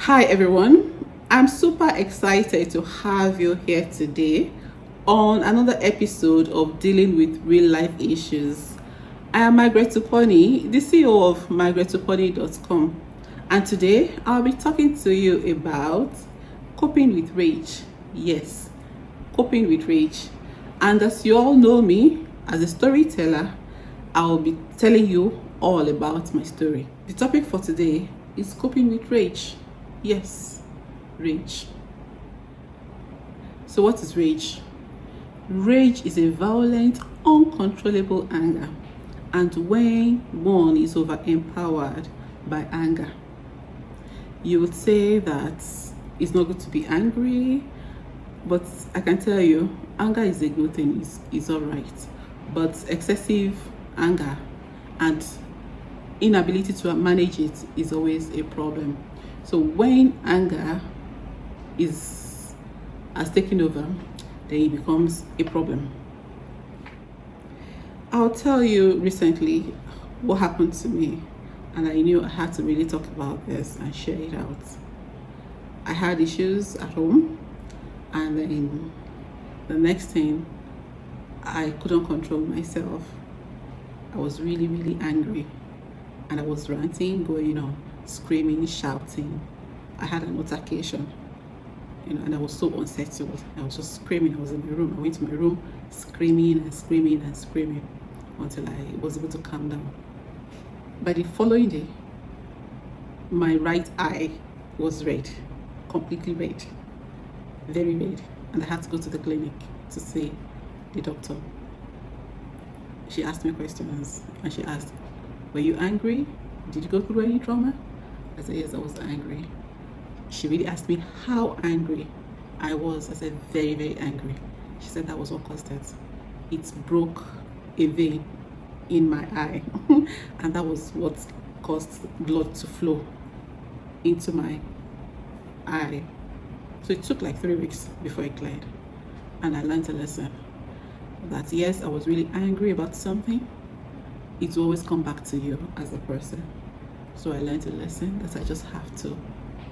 Hi everyone, I'm super excited to have you here today on another episode of Dealing with Real Life Issues. I am Margaret Uponi, the CEO of margaretuponi.com, and today I'll be talking to you about coping with rage. Yes, coping with rage. And as you all know me as a storyteller, I'll be telling you all about my story. The topic for today is coping with rage. Yes, rage. So what is rage? Rage is a violent, uncontrollable anger, and when one is over-empowered by anger. You would say that it's not good to be angry, but I can tell you, anger is a good thing, it's all right. But excessive anger and inability to manage it is always a problem. So when anger has taken over, then it becomes a problem. I'll tell you recently what happened to me, and I knew I had to really talk about this and share it out. I had issues at home, and then the next thing, I couldn't control myself. I was really, really angry, and I was ranting, going on, screaming, shouting. I had an altercation, and I was so unsettled. I was just screaming. I was in my room. I went to my room, screaming and screaming and screaming until I was able to calm down. By the following day, my right eye was red, completely red, very red, and I had to go to the clinic to see the doctor. She asked me questions, and she asked, "Were you angry? Did you go through any trauma?" I said, "Yes, I was angry." She really asked me how angry I was. I said, "Very, very angry." She said that was what caused it. It broke a vein in my eye, and that was what caused blood to flow into my eye. So it took like 3 weeks before it cleared, and I learned a lesson that yes, I was really angry about something. It will always come back to you as a person. So I learned a lesson that I just have to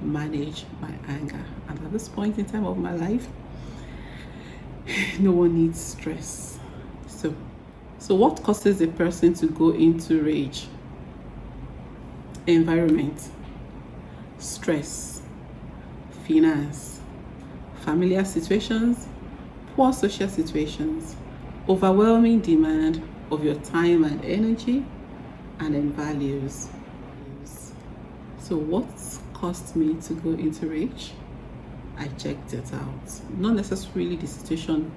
manage my anger. And at this point in time of my life, no one needs stress. So what causes a person to go into rage? Environment, stress, finance, familiar situations, poor social situations, overwhelming demand of your time and energy, and then values. So what caused me to go into rage? I checked it out. Not necessarily the situation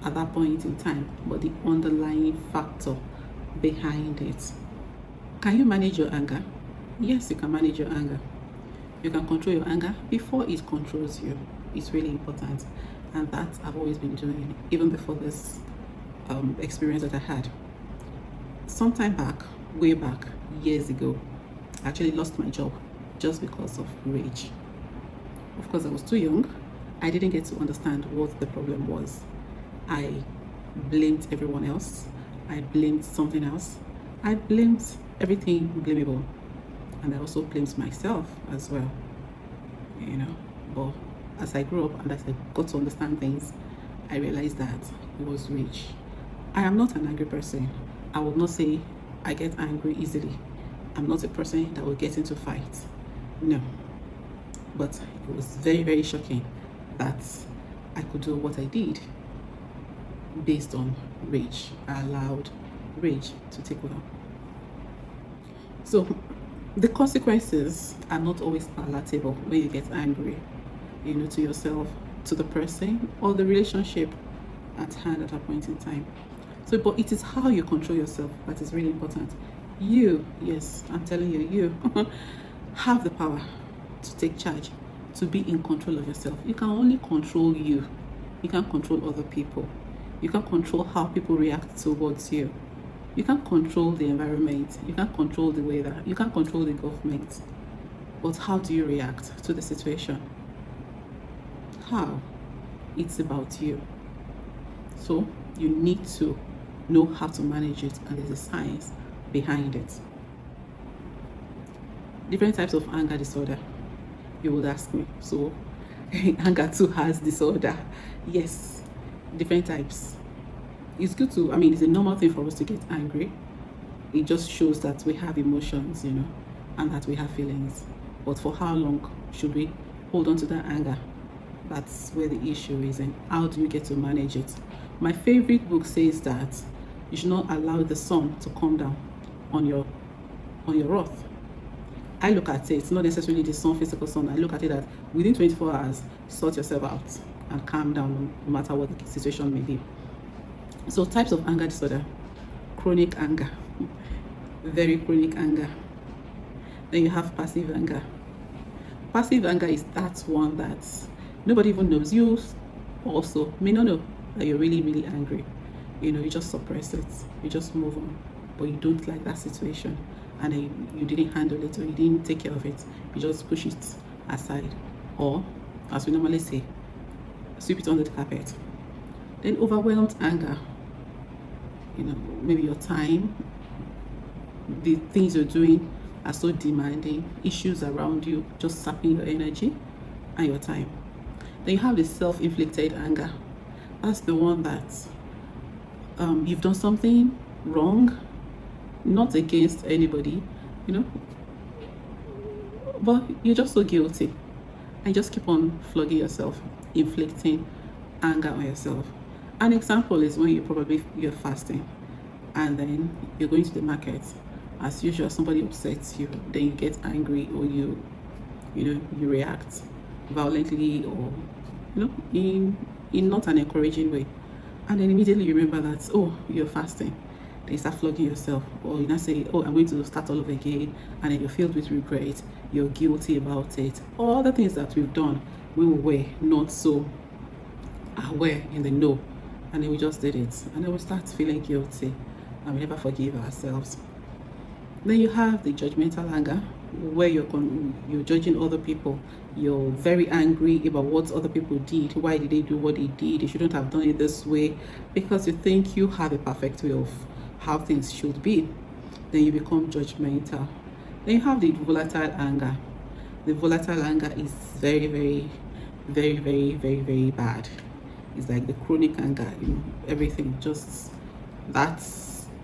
at that point in time, but the underlying factor behind it. Can you manage your anger? Yes, you can manage your anger. You can control your anger before it controls you. It's really important, and that I've always been doing, even before this experience that I had. Sometime back, way back, years ago, I actually lost my job just because of rage. Of course, I was too young. I didn't get to understand what the problem was. I blamed everyone else. I blamed something else. I blamed everything blamable. And I also blamed myself as well. But as I grew up and as I got to understand things, I realized that it was rage. I am not an angry person. I would not say I get angry easily. I'm not a person that will get into fights. No. But it was very, very shocking that I could do what I did based on rage. I allowed rage to take over. So the consequences are not always palatable when you get angry, to yourself, to the person, or the relationship at hand at that point in time. So, but it is how you control yourself that is really important. You, yes, I'm telling you, you have the power to take charge, to be in control of yourself. You can only control you. You can't control other people. You can't control how people react towards you. You can't control the environment. You can't control the weather. You can't control the government. But how do you react to the situation? How? It's about you. So you need to know how to manage it, and there's a science behind it. Different types of anger disorder. You would ask me. So anger too has disorder. Yes, different types. It's good to, it's a normal thing for us to get angry. It just shows that we have emotions, and that we have feelings. But for how long should we hold on to that anger? That's where the issue is, and how do you get to manage it? My favorite book says that you should not allow the sun to come down on your wrath. I look at it, not necessarily the sun, physical sun. I look at it that within 24 hours, sort yourself out and calm down no matter what the situation may be. So types of anger disorder: chronic anger, very chronic anger. Then you have passive anger. Passive anger is that one that nobody even knows. You also may not know that you're really, really angry. You just suppress it. You just move on. But you don't like that situation. And then you didn't handle it, or you didn't take care of it. You just push it aside. Or, as we normally say, sweep it under the carpet. Then overwhelmed anger. Maybe your time, the things you're doing are so demanding, issues around you just sapping your energy and your time. Then you have the self-inflicted anger. That's the one that you've done something wrong, not against anybody, but you're just so guilty, and just keep on flogging yourself, inflicting anger on yourself. An example is when you're fasting, and then you're going to the market. As usual, somebody upsets you, then you get angry, or you react violently, or in not an encouraging way, and then immediately you remember that, oh, you're fasting. Then you start flogging yourself, or you now say, oh, I'm going to start all over again, and then you're filled with regret, you're guilty about it. All the things that we've done when we were not so aware, in the know, and then we just did it, and then we start feeling guilty, and we never forgive ourselves. Then you have the judgmental anger, where you're judging other people. You're very angry about what other people did. Why did they do what they did? They shouldn't have done it this way, because you think you have a perfect way of how things should be. Then you become judgmental. Then you have the volatile anger. The volatile anger is very, very, very, very, very, very bad. It's like the chronic anger, everything just that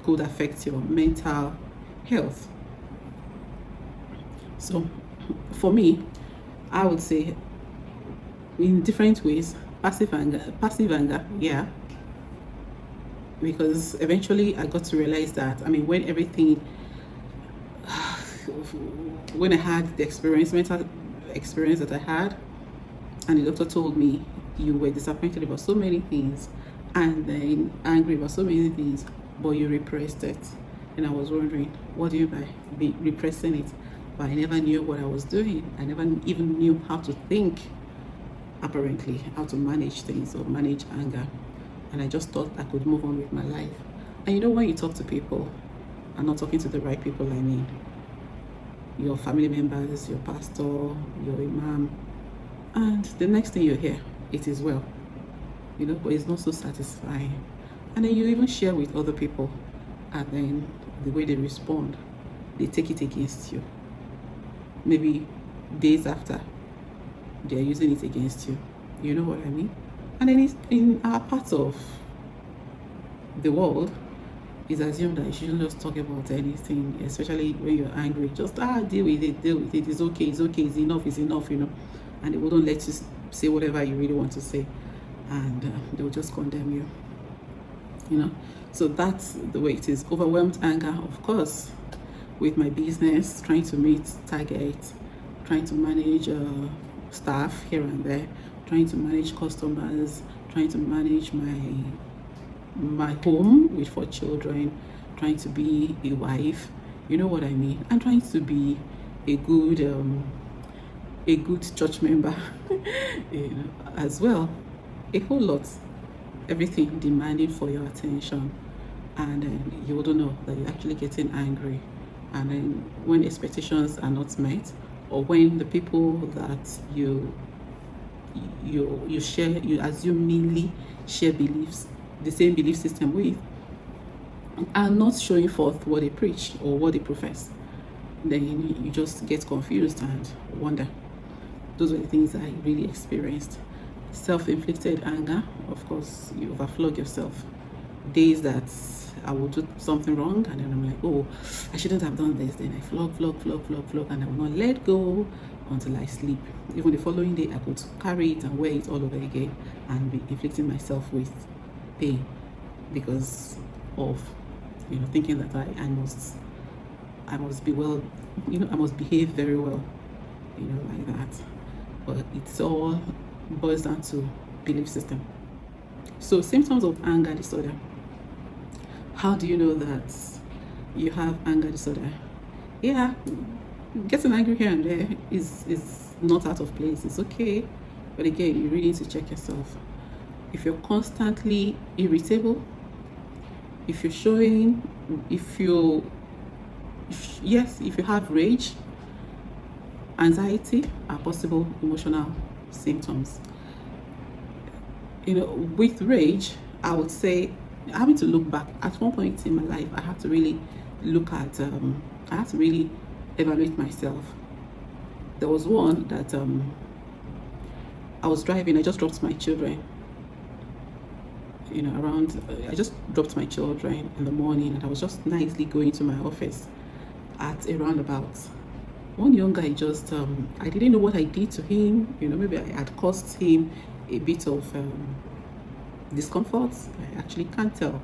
could affect your mental health. So for me, I would say in different ways, passive anger, yeah, because eventually I got to realize that, when I had the mental experience that I had, and the doctor told me you were disappointed about so many things, and then angry about so many things, but you repressed it. And I was wondering, what do you mean by repressing it? But I never knew what I was doing. I never even knew how to think, apparently, how to manage things or manage anger. And I just thought I could move on with my life. And when you talk to people, I'm not talking to the right people, your family members, your pastor, your imam, and the next thing you hear, it is well, but it's not so satisfying. And then you even share with other people, and then the way they respond, they take it against you. Maybe days after, they're using it against you. You know what I mean? And then it's in our parts of the world, it's assumed that you shouldn't just talk about anything, especially when you're angry. Just deal with it. It's okay, it's enough, and they wouldn't let you say whatever you really want to say, and they'll just condemn you. So that's the way it is. Overwhelmed anger, of course, with my business, trying to meet targets, trying to manage staff here and there, trying to manage customers, trying to manage my home with 4 children, trying to be a wife, you know what I mean, and trying to be a good church member as well. A whole lot. Everything demanding for your attention, and then you wouldn't know that you're actually getting angry. And then when expectations are not met, or when the people that you assumingly share beliefs, the same belief system with, are not showing forth what they preach or what they profess, then you just get confused and wonder. those were the things I really experienced. Self-inflicted anger, of course, you overflog yourself. Days that I will do something wrong and then I'm like, oh, I shouldn't have done this. Then I flog, and I will not let go until I sleep. Even the following day, I could carry it and wear it all over again and be inflicting myself with pain because of, thinking that I must be well, I must behave very well, like that. But it's all boils down to belief system. So symptoms of anger disorder. How do you know that you have anger disorder? Yeah, getting angry here and there is not out of place. It's okay. But again, you really need to check yourself. If you're constantly irritable, if you have rage, anxiety are possible emotional symptoms. With rage, I would say, having to look back at one point in my life, I had to really look at I had to really evaluate myself. There was one that I was driving. I just dropped my children I just dropped my children in the morning, and I was just nicely going to my office at a roundabout. One young guy just I didn't know what I did to him. Maybe I had caused him a bit of discomfort. I actually can't tell.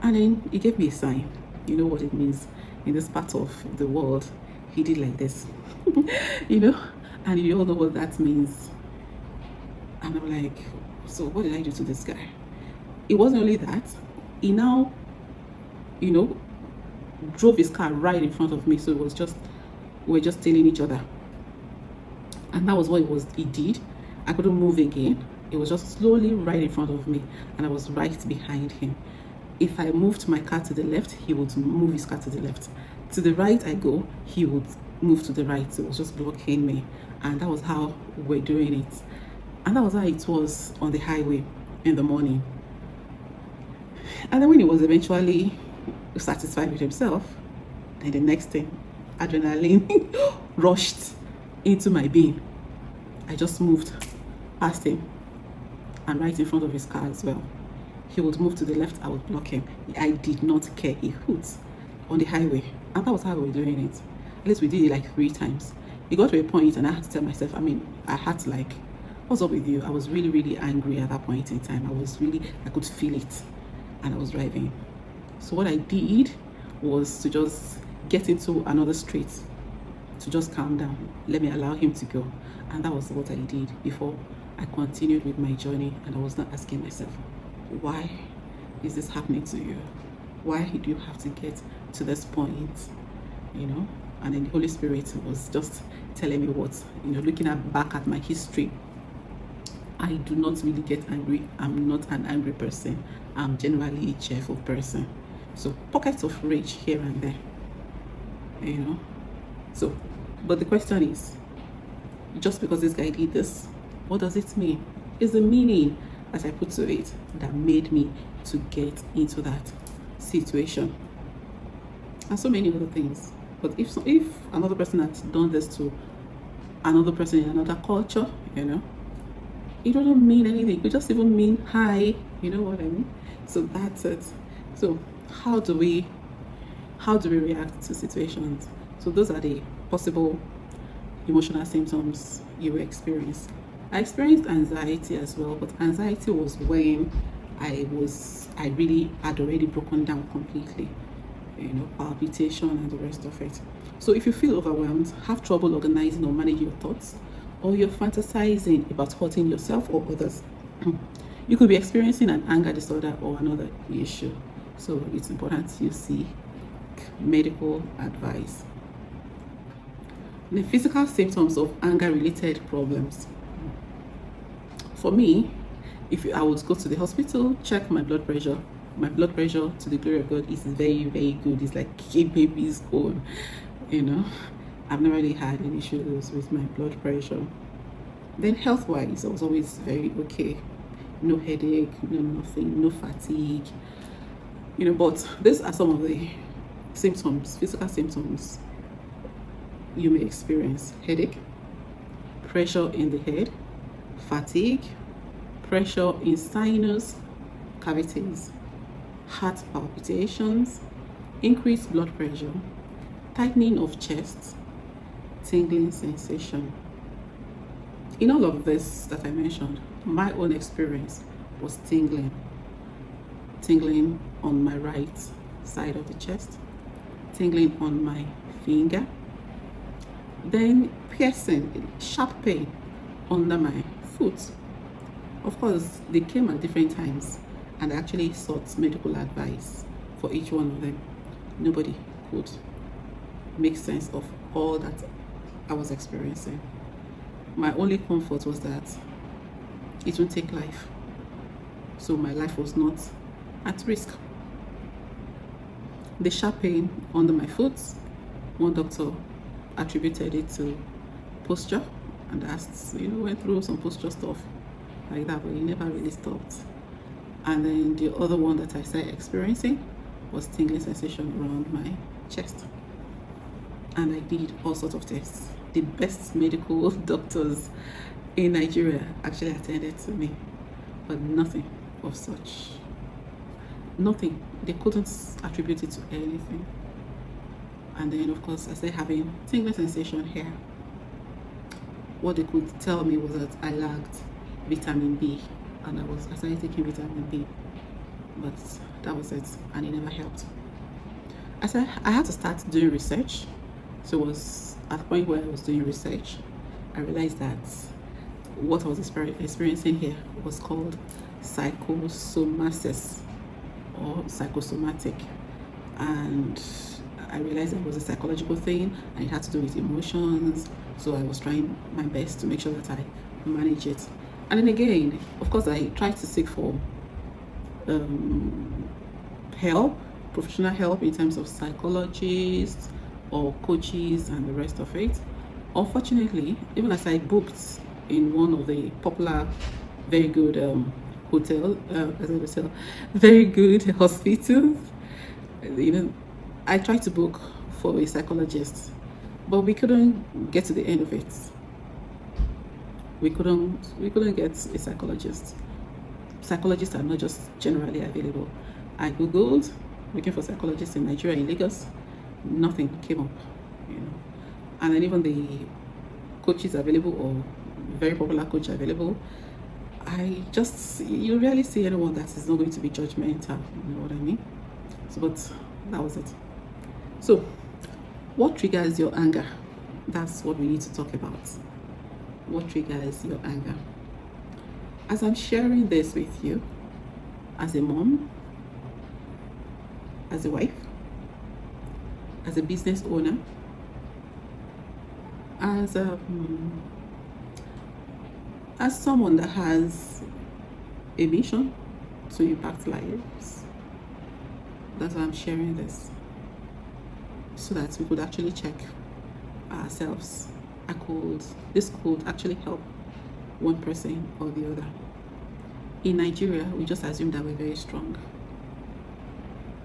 And then he gave me a sign. You know what it means in this part of the world. He did like this. And you all know what that means. And I'm like, so what did I do to this guy? It wasn't only that. He now, drove his car right in front of me. So we were just tailing each other. And that was what he did. I couldn't move again. It was just slowly right in front of me, and I was right behind him. If I moved my car to the left, he would move his car to the left. To the right I go, he would move to the right. So it was just blocking me. And that was how we're doing it. And that was how it was on the highway in the morning. And then when he was eventually satisfied with himself, and the next thing, adrenaline rushed into my being. I just moved past him and right in front of his car as well. He would move to the left, I would block him. I did not care a hoot on the highway. And that was how we were doing it. At least we did it like 3 times. It got to a point and I had to tell myself, I had to what's up with you? I was really, really angry at that point in time. I could feel it. And I was driving. So what I did was to just get into another street, to just calm down, let me allow him to go. And that was what I did before I continued with my journey. And I was not asking myself, why is this happening to you? Why do you have to get to this point? And then the Holy Spirit was just telling me what, looking back at my history, I do not really get angry. I'm not an angry person. I'm generally a cheerful person. So pockets of rage here and there, So, but the question is, just because this guy did this, what does it mean? Is the meaning that I put to it that made me to get into that situation? And so many other things. But if another person had done this to another person in another culture, it doesn't mean anything. It could just even mean hi. You know what I mean? So that's it. So how do we react to situations? So those are the possible emotional symptoms you will experience. I experienced anxiety as well, but anxiety was when I really had already broken down completely. Palpitation and the rest of it. So if you feel overwhelmed, have trouble organizing or managing your thoughts, or you're fantasizing about hurting yourself or others, you could be experiencing an anger disorder or another issue. So it's important you seek medical advice. The physical symptoms of anger-related problems. For me, I would go to the hospital, check my blood pressure. My blood pressure, to the glory of God, is very, very good. It's like a baby's own. I've never really had any issues with my blood pressure. Then health-wise, I was always very okay. No headache, no nothing, no fatigue. But these are some of the symptoms, physical symptoms you may experience: headache, pressure in the head, fatigue, pressure in sinus cavities, heart palpitations, increased blood pressure, tightening of chest, tingling sensation. In all of this that I mentioned, my own experience was tingling on my right side of the chest, tingling on my finger, then piercing, sharp pain under my foot. Of course, they came at different times, and I actually sought medical advice for each one of them. Nobody could make sense of all that I was experiencing. My only comfort was that it would take life, so my life was not at risk. The sharp pain under my foot, one doctor attributed it to posture, and asked, went through some posture stuff like that, but it never really stopped. And then the other one that I started experiencing was tingling sensation around my chest. And I did all sorts of tests. The best medical doctors in Nigeria actually attended to me, but nothing of such. Nothing. They couldn't attribute it to anything. And then, of course, I started having tingling sensation here. What they could tell me was that I lacked vitamin B, and I started taking vitamin B, but that was it, and it never helped. I had to start doing research. So it was at the point where I was doing research, I realized that what I was experiencing here was called psychosomasis or psychosomatic, and I realized it was a psychological thing and it had to do with emotions. So I was trying my best to make sure that I manage it. And then again, of course, I tried to seek for help, professional help in terms of psychologists or coaches and the rest of it. Unfortunately, even as I booked in one of the popular, very good very good hospitals, I tried to book for a psychologist, but we couldn't get to the end of it. We couldn't get a psychologist. Psychologists are not just generally available. I googled looking for psychologists in Nigeria, in Lagos. Nothing came up, and then even the coaches available, or very popular coach available, you rarely see anyone that is not going to be judgmental, you know what I mean? So, but that was it. So what triggers your anger? That's what we need to talk about. What triggers your anger? As I'm sharing this with you, as a mom, as a wife, as a business owner, as someone that has a mission to impact lives, that's why I'm sharing this, so that we could actually check ourselves. This could actually help one person or the other. In Nigeria, we just assume that we're very strong,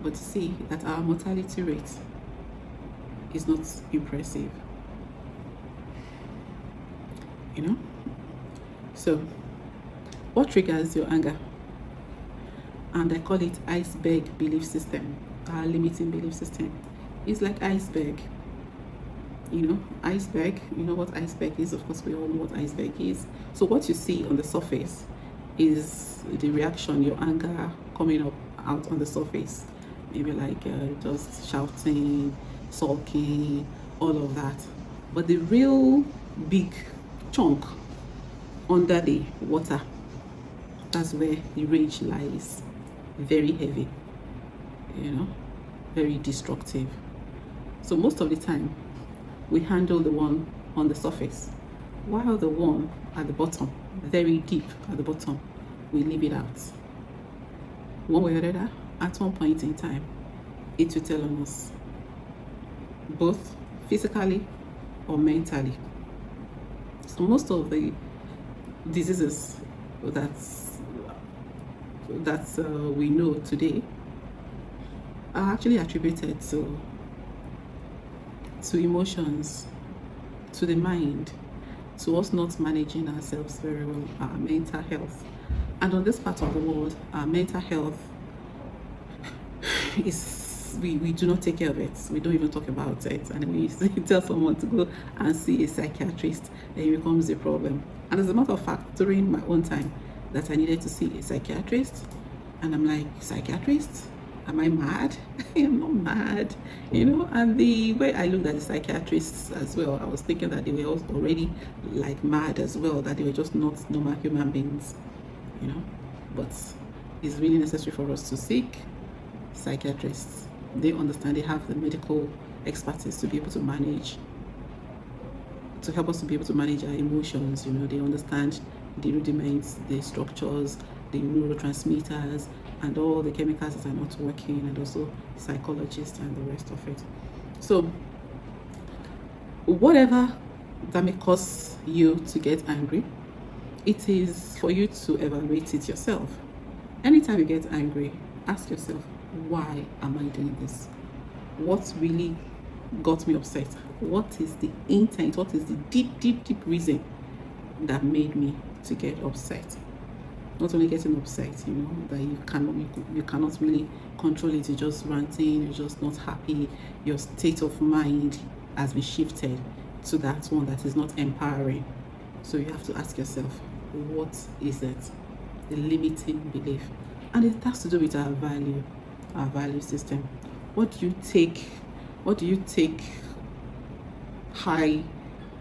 but see that our mortality rate is not impressive, So what triggers your anger? And I call it iceberg belief system. Our limiting belief system is like iceberg. Iceberg, you know what iceberg is? Of course, we all know what iceberg is. So what you see on the surface is the reaction, your anger coming out on the surface. Maybe like just shouting, sulking, all of that. But the real big chunk under the water, that's where the rage lies. Very heavy, very destructive. So most of the time, we handle the one on the surface, while the one at the bottom, very deep at the bottom, we leave it out. One way or the other, at one point in time, it will tell on us, both physically or mentally. So most of the diseases that we know today are actually attributed to emotions, to the mind. to us not managing ourselves very well, our mental health. And on this part of the world, our mental health is, we do not take care of it. We don't even talk about it. And when you tell someone to go and see a psychiatrist, then it becomes a problem. And as a matter of fact, during my own time that I needed to see a psychiatrist, and I'm like, psychiatrist? Am I mad? I'm not mad, you know. And the way I looked at the psychiatrists as well, I was thinking that they were already like mad as well, that they were just not normal human beings, you know. But it's really necessary for us to seek psychiatrists. They understand, they have the medical expertise to be able to manage, to help us to be able to manage our emotions, you know. They understand the rudiments, the structures, the neurotransmitters, and all the chemicals that are not working, and also psychologists and the rest of it. So whatever that may cause you to get angry, it is for you to evaluate it yourself. Anytime you get angry, ask yourself, why am I doing this? What really got me upset? What is the intent? What is the deep reason that made me to get upset? Not only getting upset, you know, that you cannot really control it. You're just ranting, you're just not happy. Your state of mind has been shifted to that one that is not empowering. So you have to ask yourself, what is it? The limiting belief. And it has to do with our value system. What do you take high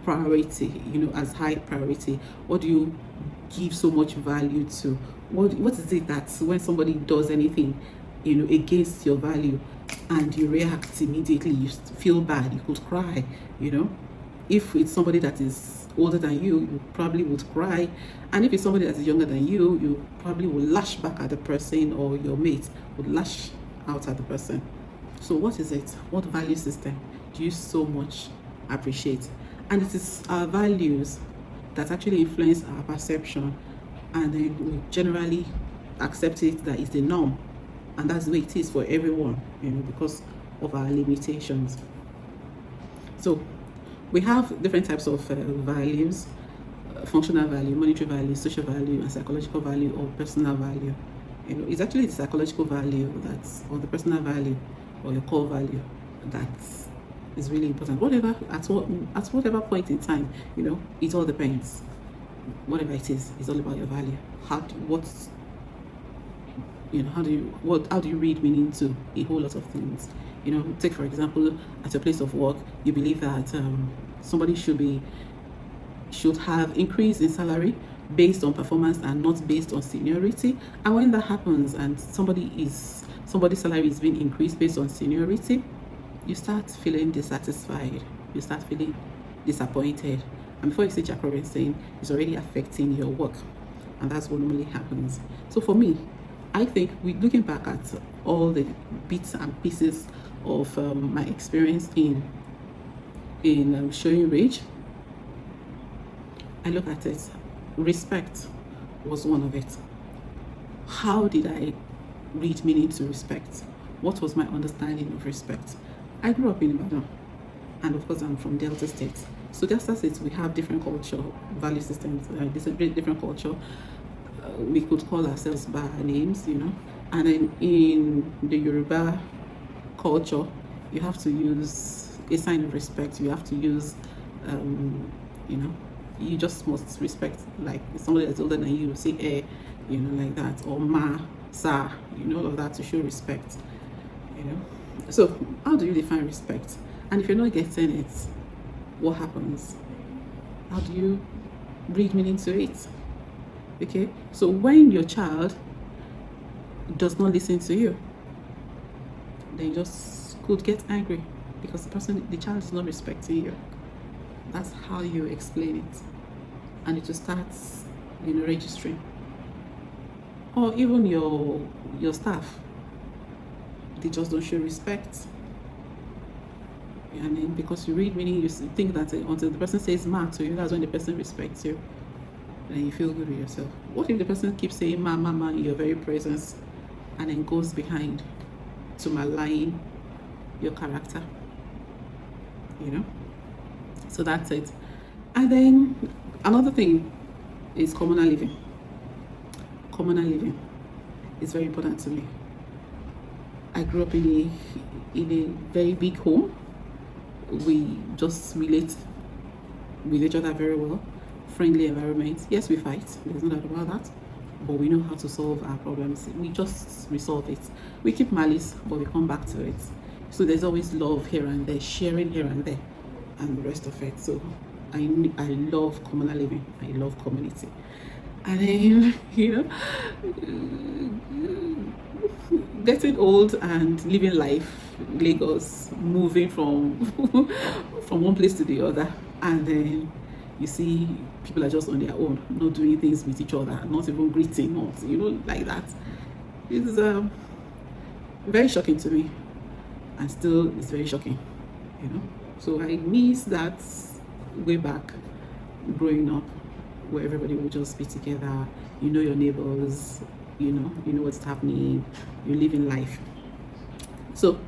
priority, you know, as high priority? What do you give so much value to? What is it that when somebody does anything, you know, against your value, and you react immediately, you feel bad, you could cry, you know? If it's somebody that is older than you, you probably would cry. And if it's somebody that is younger than you, you probably will lash back at the person, or your mate would lash out at the person. So what is it? What value system do you so much appreciate? And it is our values that actually influence our perception, and then we generally accept it that is the norm, and that's the way it is for everyone, you know, because of our limitations. So we have different types of values: functional value, monetary value, social value, and psychological value, or personal value. You know, it's actually the psychological value that's, or the personal value, or your core value, that's is really important. Whatever, at whatever point in time, you know, it all depends. Whatever it is, it's all about your value. How do you read meaning to a whole lot of things? You know, take for example, at your place of work, you believe that somebody should have increase in salary based on performance and not based on seniority. And when that happens, and somebody's salary is being increased based on seniority, you start feeling dissatisfied, you start feeling disappointed, and before you see Jack Robinson, it's already affecting your work, and that's what normally happens. So for me, I think looking back at all the bits and pieces of my experience in showing rage, I look at it. Respect was one of it. How did I read meaning to respect? What was my understanding of respect? I grew up in Ibadan, and of course I'm from Delta State. So Delta State, we have different culture, value systems, different culture. We could call ourselves by our names, you know. And then in the Yoruba culture, you have to use a sign of respect. You have to use, you know, you just must respect, like somebody that's older than you, say eh, you know, like that, or ma, sa, you know, all of that to show respect, you know. So how do you define respect? And if you're not getting it, what happens? How do you read meaning to it? Okay, so when your child does not listen to you, then you just could get angry because the child is not respecting you. That's how you explain it, and it will start, you know, registering. Or even your staff, they just don't show respect. And then because you read meaning, you think that until the person says ma to you, that's when the person respects you, and you feel good with yourself. What if the person keeps saying ma, ma in your very presence, and then goes behind to malign your character? You know? So that's it. And then Another thing is communal living. Communal living is very important to me. I grew up in a very big home. We just relate with each other very well. Friendly environment. Yes, we fight. There's no doubt about that. But we know how to solve our problems. We just resolve it. We keep malice, but we come back to it. So there's always love here and there, sharing here and there, and the rest of it. So I love communal living. I love community. And then, getting old and living life, Lagos, moving from from one place to the other, and then you see people are just on their own, not doing things with each other, not even greeting, not like that. It's very shocking to me, and still it's very shocking, So I miss that way back growing up, where everybody will just be together. You know your neighbors, you know what's happening, you're living life. So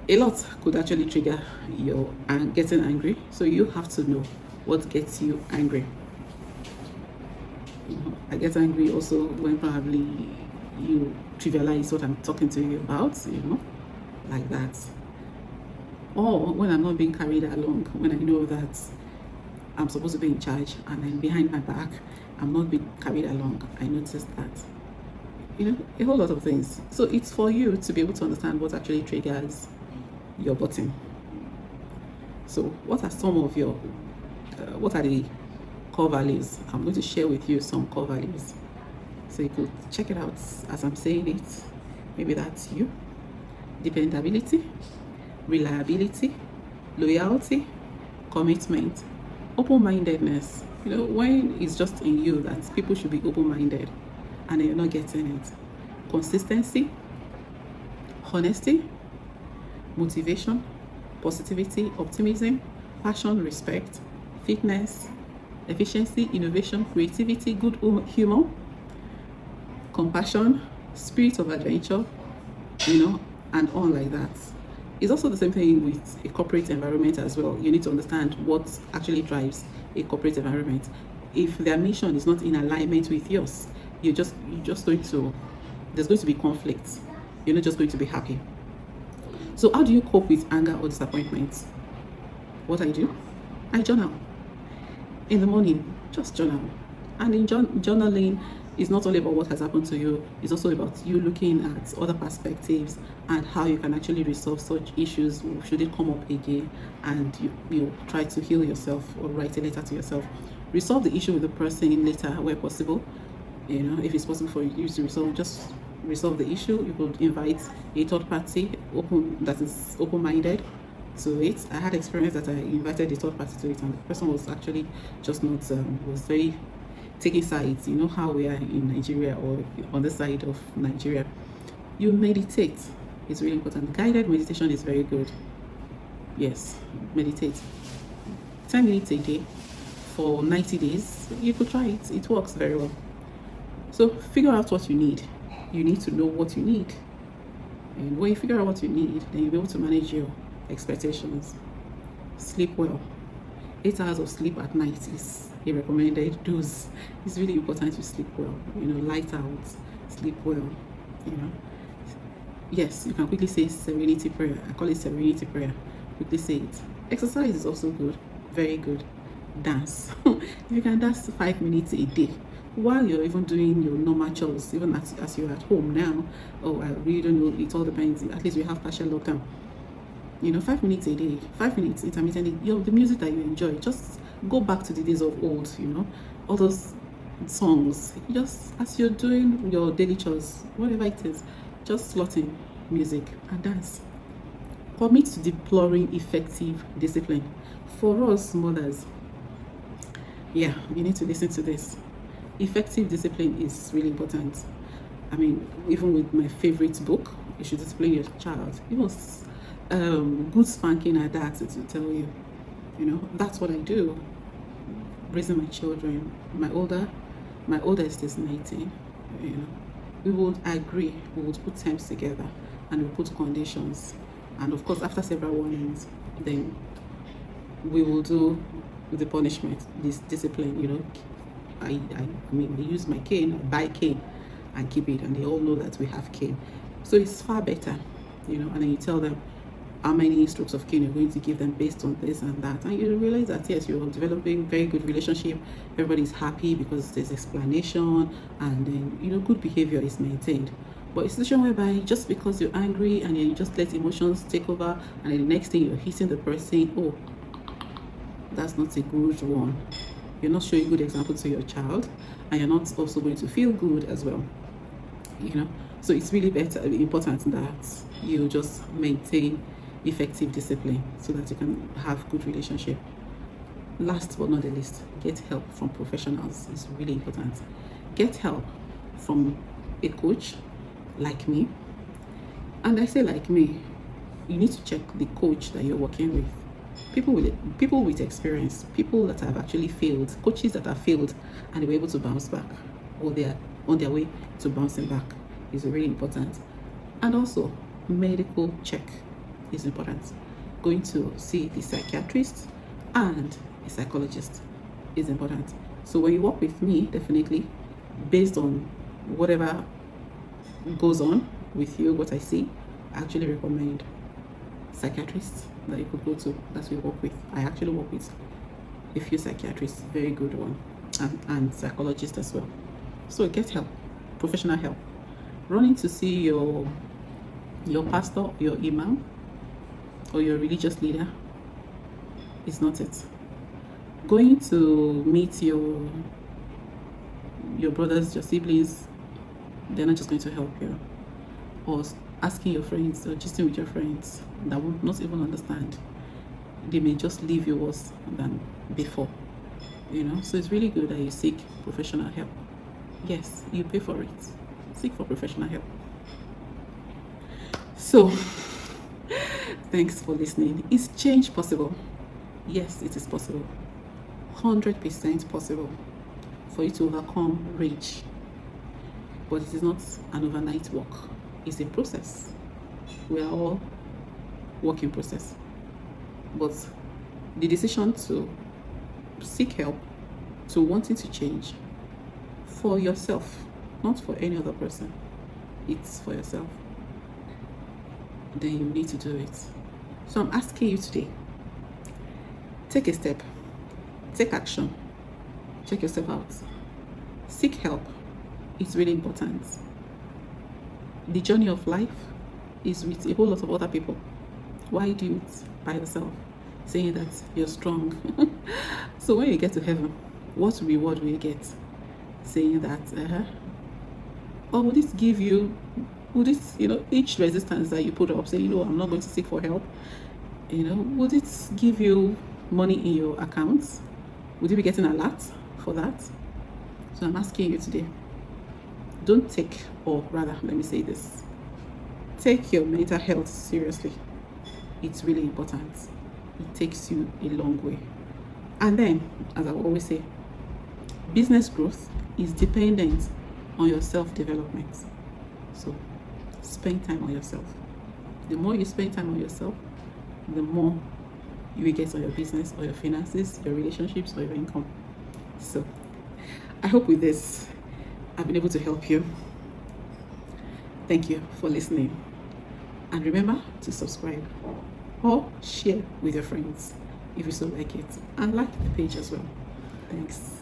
a lot could actually trigger your getting angry. So you have to know what gets you angry. I get angry also when probably you trivialize what I'm talking to you about, like that. Or when I'm not being carried along, when I know that I'm supposed to be in charge and then behind my back, I'm not being carried along. I noticed that. A whole lot of things. So it's for you to be able to understand what actually triggers your button. So what are some of your, what are the core values? I'm going to share with you some core values. So you could check it out as I'm saying it. Maybe that's you. Dependability, reliability, loyalty, commitment, open-mindedness. When it's just in you that people should be open-minded and you're not getting it. Consistency, honesty, motivation, positivity, optimism, passion, respect, fitness, efficiency, innovation, creativity, good humor, compassion, spirit of adventure, and on like that. It's also the same thing with a corporate environment as well. You need to understand what actually drives a corporate environment. If their mission is not in alignment with yours, you're just going to, there's going to be conflicts. You're not just going to be happy. So how do you cope with anger or disappointment? What I do? I journal. In the morning, just journal. And in journaling, it's not only about what has happened to you, it's also about you looking at other perspectives and how you can actually resolve such issues should it come up again, and you try to heal yourself or write a letter to yourself. Resolve the issue with the person later where possible. If it's possible for you to resolve the issue. You could invite a third party that is open-minded to it. I had experience that I invited a third party to it, and the person was actually just not was very taking sides. You know how we are in Nigeria, or on the side of Nigeria. You meditate. It's really important. Guided meditation is very good. Yes, meditate 10 minutes a day for 90 days. You could try it. It works very well. So figure out what you need. You need to know what you need, and when you figure out what you need, then you'll be able to manage your expectations. Sleep well. 8 hours of sleep at night is a recommended dose. It's really important to sleep well. Light out, sleep well. Yes, you can quickly say serenity prayer. I call it serenity prayer. Quickly say it. Exercise is also good, very good. Dance. If you can dance 5 minutes a day while you're even doing your normal chores, even as you're at home now. Oh, I really don't know, it all depends. At least we have partial lockdown. 5 minutes a day, 5 minutes intermittently. The music that you enjoy, just go back to the days of old. All those songs, just as you're doing your daily chores, whatever it is, just slot in music and dance. Commit to deploying effective discipline. For us mothers, you need to listen to this. Effective discipline is really important. I mean, even with my favorite book, you should discipline your child. Even good spanking at that, to tell you. That's what I do. Raising my children. My oldest is 19. We would agree, we would put terms together, and we put conditions. And of course, after several warnings, then we will do the punishment, this discipline. You know, I mean, I use my cane, I buy cane and keep it, and they all know that we have cane. So it's far better, you know. And then you tell them how many strokes of cane you're going to give them based on this and that, and you realize that yes, you're developing very good relationship. Everybody's happy because there's explanation, and then, you know, good behavior is maintained. But a situation whereby just because you're angry and you just let emotions take over, and then the next thing you're hitting the person, oh, that's not a good one. You're not showing good example to your child, and you're not also going to feel good as well, you know. So it's really important that you just maintain effective discipline so that you can have good relationship. Last but not the least, get help from professionals. It's really important. Get help from a coach like me. And I say like me, you need to check the coach that you're working with. People with experience, people that have actually failed, coaches that have failed and they were able to bounce back, or they are on their way to bouncing back, is really important. And also, medical check is important. Going to see the psychiatrist and a psychologist is important. So when you work with me, definitely based on whatever goes on with you, what I see, I actually recommend psychiatrists that you could go to, that we work with. I actually work with a few psychiatrists, very good one, and psychologists as well. So get help, professional help. Running to see your pastor, your imam, or your religious leader is not it. Going to meet your brothers, your siblings, they're not just going to help you. Or asking your friends, or just with your friends that will not even understand, they may just leave you worse than before, you know. So it's really good that you seek professional help. Yes, you pay for it. Seek for professional help. So thanks for listening. Is change possible? Yes, it is possible. 100% possible for you to overcome rage. But it is not an overnight work. It's a process. We are all work in process. But the decision to seek help, to wanting to change for yourself, not for any other person, it's for yourself, then you need to do it. So I'm asking you today, take a step, take action, check yourself out, seek help. It's really important. The journey of life is with a whole lot of other people. Why do it by yourself, saying that you're strong? So when you get to heaven, what reward will you get? Saying that, or would it give you, would it, you know, each resistance that you put up, say, you know, I'm not going to seek for help, you know, would it give you money in your accounts? Would you be getting a lot for that? So I'm asking you today, don't take, or rather, let me say this, take your mental health seriously. It's really important. It takes you a long way. And then, as I always say, business growth is dependent on your self-development. So spend time on yourself. The more you spend time on yourself, the more you will get on your business or your finances, your relationships, or your income. So I hope with this I've been able to help you. Thank you for listening. And remember to subscribe or share with your friends if you so like it. And like the page as well. Thanks.